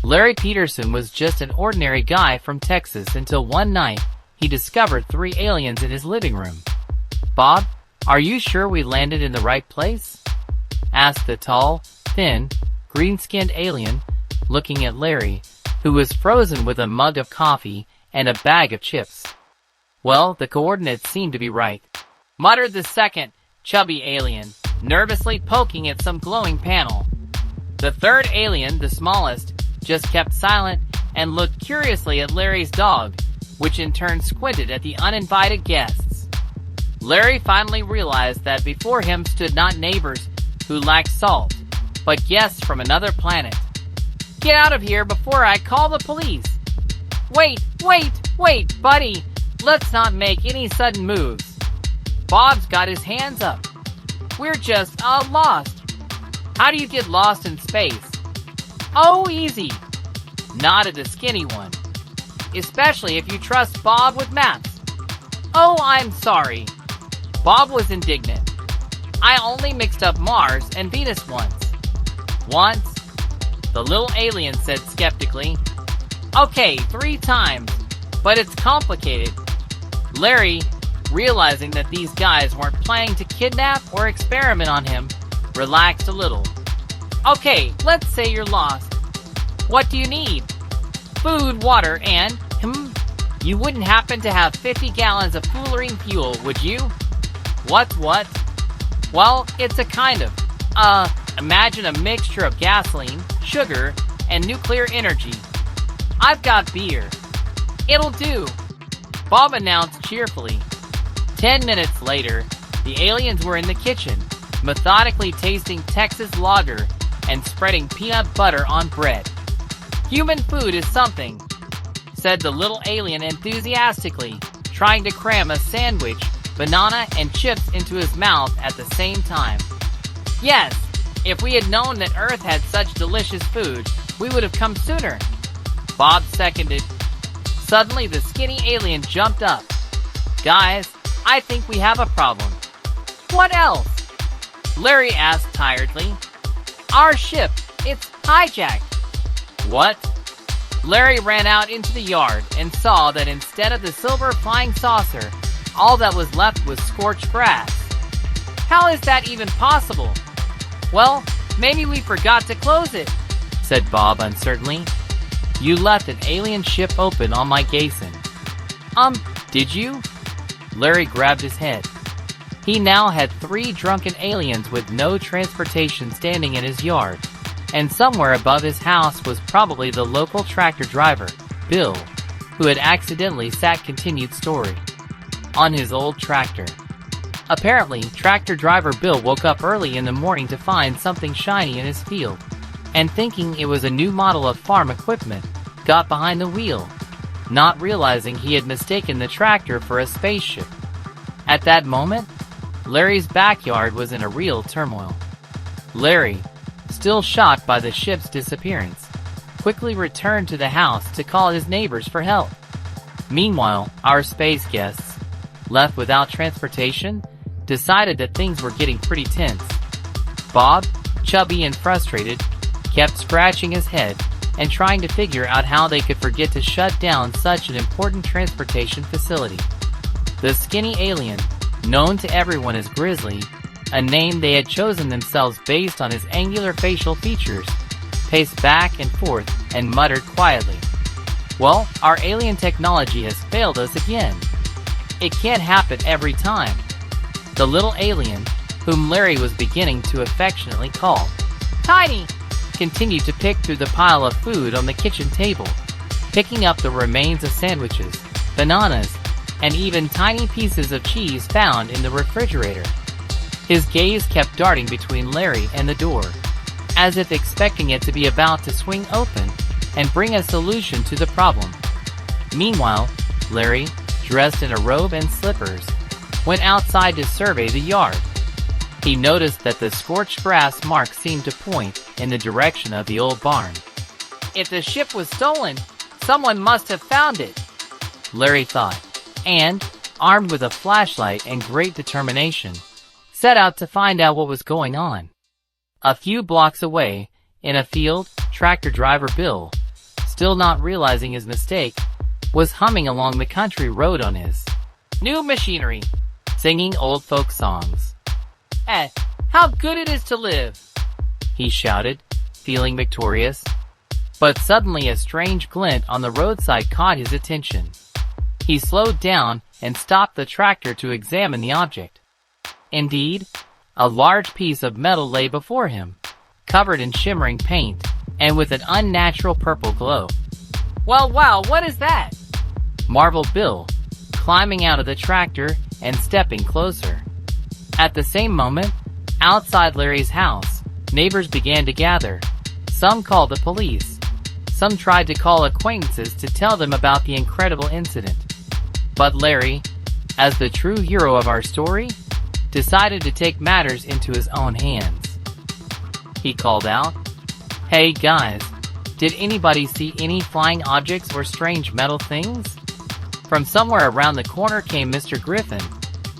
Larry Peterson was just an ordinary guy from Texas until one night he discovered 3 aliens in his living room. "Bob, are you sure we landed in the right place?" asked the tall, thin, green-skinned alien, looking at Larry, who was frozen with a mug of coffee and a bag of chips. "Well, the coordinates seem to be right," muttered the second, chubby alien, nervously poking at some glowing panel. The third alien, the smallest, just kept silent and looked curiously at Larry's dog, which in turn squinted at the uninvited guests. Larry finally realized that before him stood not neighbors who lacked salt, but guests from another planet. "Get out of here before I call the police!" Wait, buddy! Let's not make any sudden moves." Bob's got his hands up. "We're just, lost." "How do you get lost in space?" "Oh, easy," nodded the skinny one. "Especially if you trust Bob with maps." "Oh, I'm sorry." Bob was indignant. "I only mixed up Mars and Venus once." "Once?" the little alien said skeptically. "Okay, 3 times, but it's complicated." Larry, realizing that these guys weren't planning to kidnap or experiment on him, relaxed a little. "Okay, let's say you're lost. What do you need?" "Food, water, and, you wouldn't happen to have 50 gallons of fluorine fuel, would you?" "What? "Well, it's a kind of, imagine a mixture of gasoline, sugar, and nuclear energy." "I've got beer." "It'll do," Bob announced cheerfully. 10 minutes later, the aliens were in the kitchen, methodically tasting Texas lager and spreading peanut butter on bread. "Human food is something," said the little alien enthusiastically, trying to cram a sandwich, banana, and chips into his mouth at the same time. "Yes, if we had known that Earth had such delicious food, we would have come sooner," Bob seconded. Suddenly, the skinny alien jumped up. "Guys, I think we have a problem." "What else?" Larry asked tiredly. "Our ship, it's hijacked." "What?" Larry ran out into the yard and saw that instead of the silver flying saucer, all that was left was scorched grass. "How is that even possible?" "Well, maybe we forgot to close it," said Bob uncertainly. "You left an alien ship open on my Gason." Did you?" Larry grabbed his head. He now had 3 drunken aliens with no transportation standing in his yard, and somewhere above his house was probably the local tractor driver, Bill, who had accidentally sat continued story on his old tractor. Apparently, tractor driver Bill woke up early in the morning to find something shiny in his field, and thinking it was a new model of farm equipment, got behind the wheel, not realizing he had mistaken the tractor for a spaceship. At that moment, Larry's backyard was in a real turmoil. Larry, still shocked by the ship's disappearance, quickly returned to the house to call his neighbors for help. Meanwhile, our space guests, left without transportation, decided that things were getting pretty tense. Bob, chubby and frustrated, kept scratching his head and trying to figure out how they could forget to shut down such an important transportation facility. The skinny alien, known to everyone as Grizzly, a name they had chosen themselves based on his angular facial features, paced back and forth and muttered quietly, "Well, our alien technology has failed us again. It can't happen every time." The little alien, whom Larry was beginning to affectionately call Tiny, continued to pick through the pile of food on the kitchen table, picking up the remains of sandwiches, bananas, and even tiny pieces of cheese found in the refrigerator. His gaze kept darting between Larry and the door, as if expecting it to be about to swing open and bring a solution to the problem. Meanwhile, Larry, dressed in a robe and slippers, went outside to survey the yard. He noticed that the scorched grass marks seemed to point in the direction of the old barn. "If the ship was stolen, someone must have found it," Larry thought, and, armed with a flashlight and great determination, set out to find out what was going on. A few blocks away, in a field, tractor driver Bill, still not realizing his mistake, was humming along the country road on his new machinery, singing old folk songs. How good it is to live!" he shouted, feeling victorious. But suddenly a strange glint on the roadside caught his attention. He slowed down and stopped the tractor to examine the object. Indeed, a large piece of metal lay before him, covered in shimmering paint and with an unnatural purple glow. "Well, wow, what is that?" marveled Bill, climbing out of the tractor and stepping closer. At the same moment, outside Larry's house, neighbors began to gather. Some called the police. Some tried to call acquaintances to tell them about the incredible incident. But Larry, as the true hero of our story, decided to take matters into his own hands. He called out, "Hey guys, did anybody see any flying objects or strange metal things?" From somewhere around the corner came Mr. Griffin,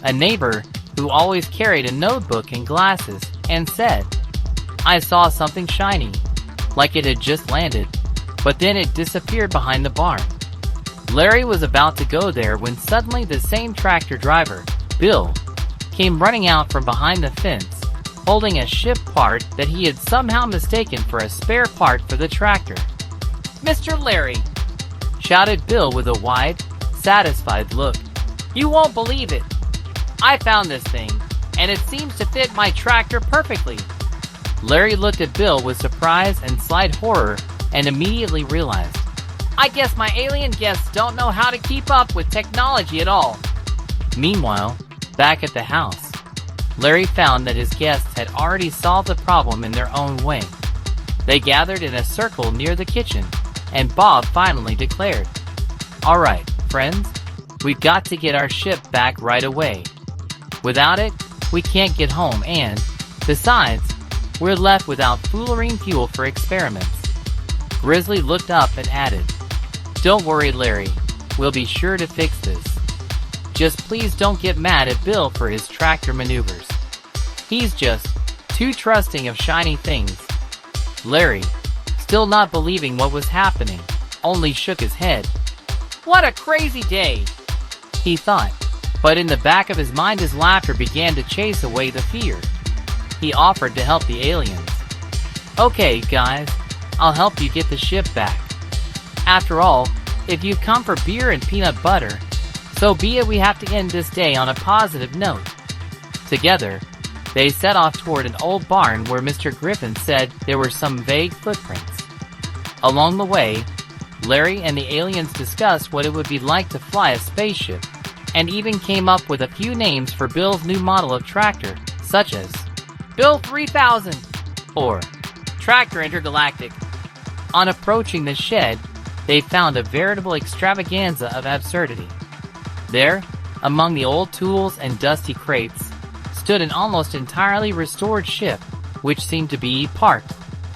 a neighbor who always carried a notebook and glasses, and said, "I saw something shiny, like it had just landed, but then it disappeared behind the barn." Larry was about to go there when suddenly the same tractor driver, Bill, came running out from behind the fence, holding a ship part that he had somehow mistaken for a spare part for the tractor. "Mr. Larry," shouted Bill with a wide, satisfied look, "you won't believe it. I found this thing, and it seems to fit my tractor perfectly." Larry looked at Bill with surprise and slight horror and immediately realized, "I guess my alien guests don't know how to keep up with technology at all." Meanwhile, back at the house, Larry found that his guests had already solved the problem in their own way. They gathered in a circle near the kitchen, and Bob finally declared, "All right, friends, we've got to get our ship back right away. Without it, we can't get home and, besides, we're left without fluorine fuel for experiments." Grizzly looked up and added, "Don't worry, Larry, we'll be sure to fix this. Just please don't get mad at Bill for his tractor maneuvers. He's just too trusting of shiny things." Larry, still not believing what was happening, only shook his head. "What a crazy day," he thought, but in the back of his mind his laughter began to chase away the fear. He offered to help the aliens. "Okay, guys, I'll help you get the ship back. After all, if you've come for beer and peanut butter, so be it. We have to end this day on a positive note." Together, they set off toward an old barn where Mr. Griffin said there were some vague footprints. Along the way, Larry and the aliens discussed what it would be like to fly a spaceship, and even came up with a few names for Bill's new model of tractor, such as Bill 3000 or Tractor Intergalactic. On approaching the shed, they found a veritable extravaganza of absurdity. There, among the old tools and dusty crates, stood an almost entirely restored ship, which seemed to be parked,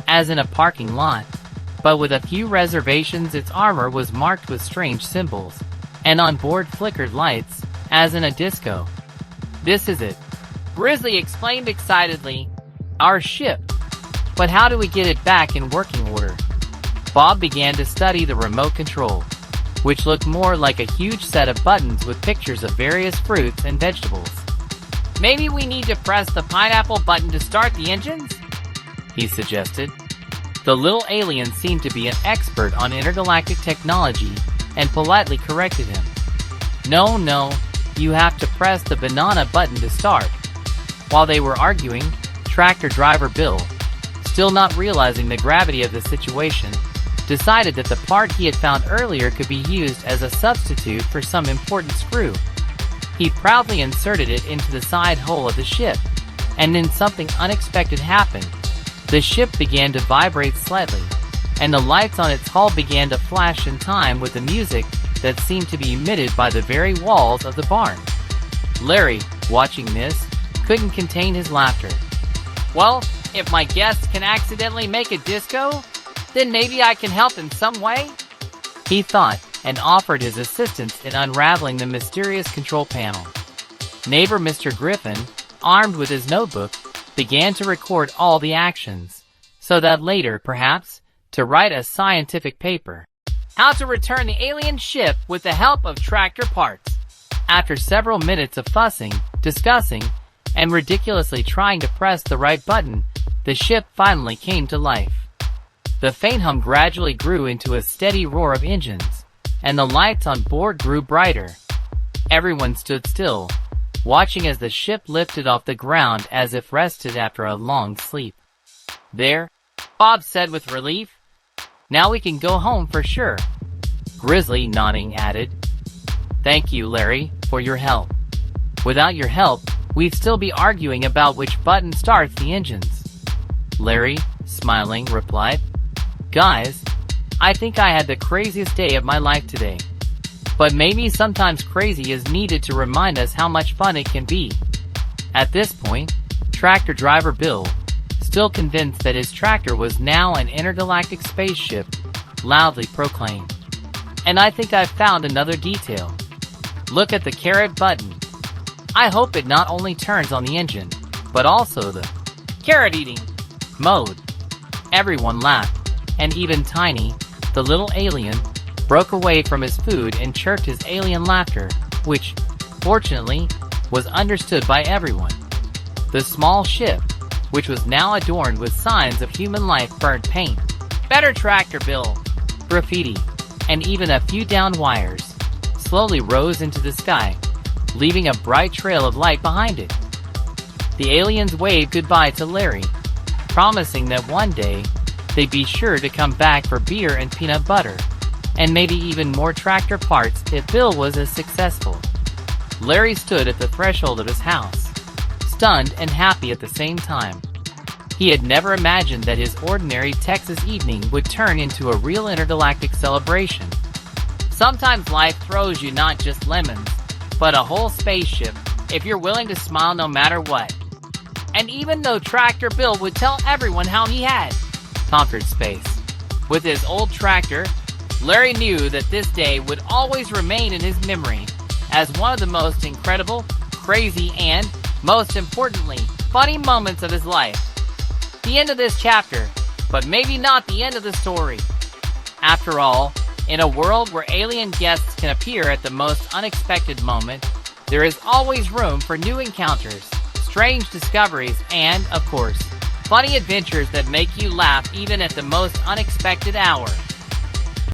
as in a parking lot. But with a few reservations, its armor was marked with strange symbols, and on board flickered lights, as in a disco. "This is it," Grizzly exclaimed excitedly. "Our ship. But how do we get it back in working order?" Bob began to study the remote control, which looked more like a huge set of buttons with pictures of various fruits and vegetables. "Maybe we need to press the pineapple button to start the engines?" he suggested. The little alien seemed to be an expert on intergalactic technology and politely corrected him. No, you have to press the banana button to start." While they were arguing, tractor driver Bill, still not realizing the gravity of the situation, decided that the part he had found earlier could be used as a substitute for some important screw. He proudly inserted it into the side hole of the ship, and then something unexpected happened. The ship began to vibrate slightly, and the lights on its hull began to flash in time with the music that seemed to be emitted by the very walls of the barn. Larry, watching this, couldn't contain his laughter. "Well, if my guests can accidentally make a disco, then maybe I can help in some way," he thought, and offered his assistance in unraveling the mysterious control panel. Neighbor Mr. Griffin, armed with his notebook, began to record all the actions, so that later, perhaps, to write a scientific paper. How to return the alien ship with the help of tractor parts. After several minutes of fussing, discussing, and ridiculously trying to press the right button, the ship finally came to life. The faint hum gradually grew into a steady roar of engines, and the lights on board grew brighter. Everyone stood still, watching as the ship lifted off the ground as if rested after a long sleep. "There," Bob said with relief. "Now we can go home for sure." Grizzly, nodding, added, "Thank you, Larry, for your help. Without your help, we'd still be arguing about which button starts the engines." Larry, smiling, replied, "Guys, I think I had the craziest day of my life today. But maybe sometimes crazy is needed to remind us how much fun it can be." At this point, tractor driver Bill, still convinced that his tractor was now an intergalactic spaceship, loudly proclaimed, "And I think I've found another detail. Look at the carrot button. I hope it not only turns on the engine, but also the carrot-eating mode." Everyone laughed, and even Tiny, the little alien, broke away from his food and chirped his alien laughter, which, fortunately, was understood by everyone. The small ship, which was now adorned with signs of human life, burnt paint, "Better Tractor Bill," graffiti, and even a few downed wires, slowly rose into the sky, leaving a bright trail of light behind it. The aliens waved goodbye to Larry, promising that one day they'd be sure to come back for beer and peanut butter, and maybe even more tractor parts if Bill was as successful. Larry stood at the threshold of his house, stunned and happy at the same time. He had never imagined that his ordinary Texas evening would turn into a real intergalactic celebration. Sometimes life throws you not just lemons, but a whole spaceship, if you're willing to smile no matter what. And even though Tractor Bill would tell everyone how he had conquered space with his old tractor, Larry knew that this day would always remain in his memory as one of the most incredible, crazy, and, most importantly, funny moments of his life. The end of this chapter, but maybe not the end of the story. After all, in a world where alien guests can appear at the most unexpected moment, there is always room for new encounters, strange discoveries, and, of course, funny adventures that make you laugh even at the most unexpected hour.